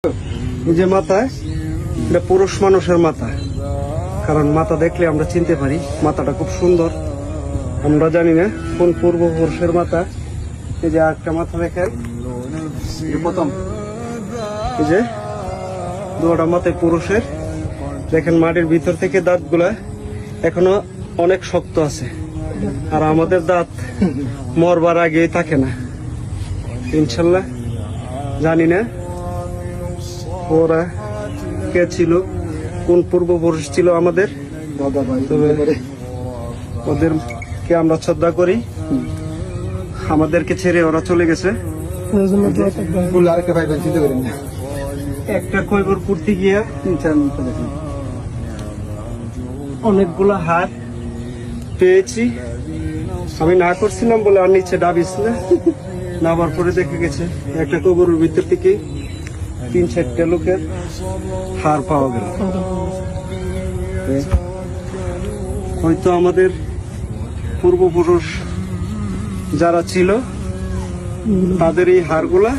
এই যে মাথা, এটা পুরুষ মানুষের মাথা, কারণ মাথা দেখলে আমরা চিনতে পারি মাথাটা খুব সুন্দর। আমরা জানি না কোন পূর্বপুরুষের মাথা। এই যে একটা মাথা দেখেন, প্রথম এই যে দুটা মাথায় পুরুষের। দেখেন মাটির ভিতর থেকে দাঁতগুলা এখনো অনেক শক্ত আছে, আর আমাদের দাঁত মরবার আগেই থাকে না ইনশাল্লাহ। জানি না ওরা কে ছিল, কোন পূর্বপুরুষ ছিল আমাদের, তবে ওদেরকে আমরা শ্রদ্ধা করি। আমাদেরকে ছেড়ে ওরা চলে গেছে। একটা কৈবর করতে গিয়ে অনেকগুলো হাত পেয়েছি। আমি না করছিলাম বলে আর নিচে ডাবিস না, নামার পরে দেখে গেছে একটা কবরের ভিতর থেকে 3-4টা লোকের হাড় পাওয়া গেল। হয়তো আমাদের পূর্বপুরুষ যারা ছিল তাদের এই হাড়গুলা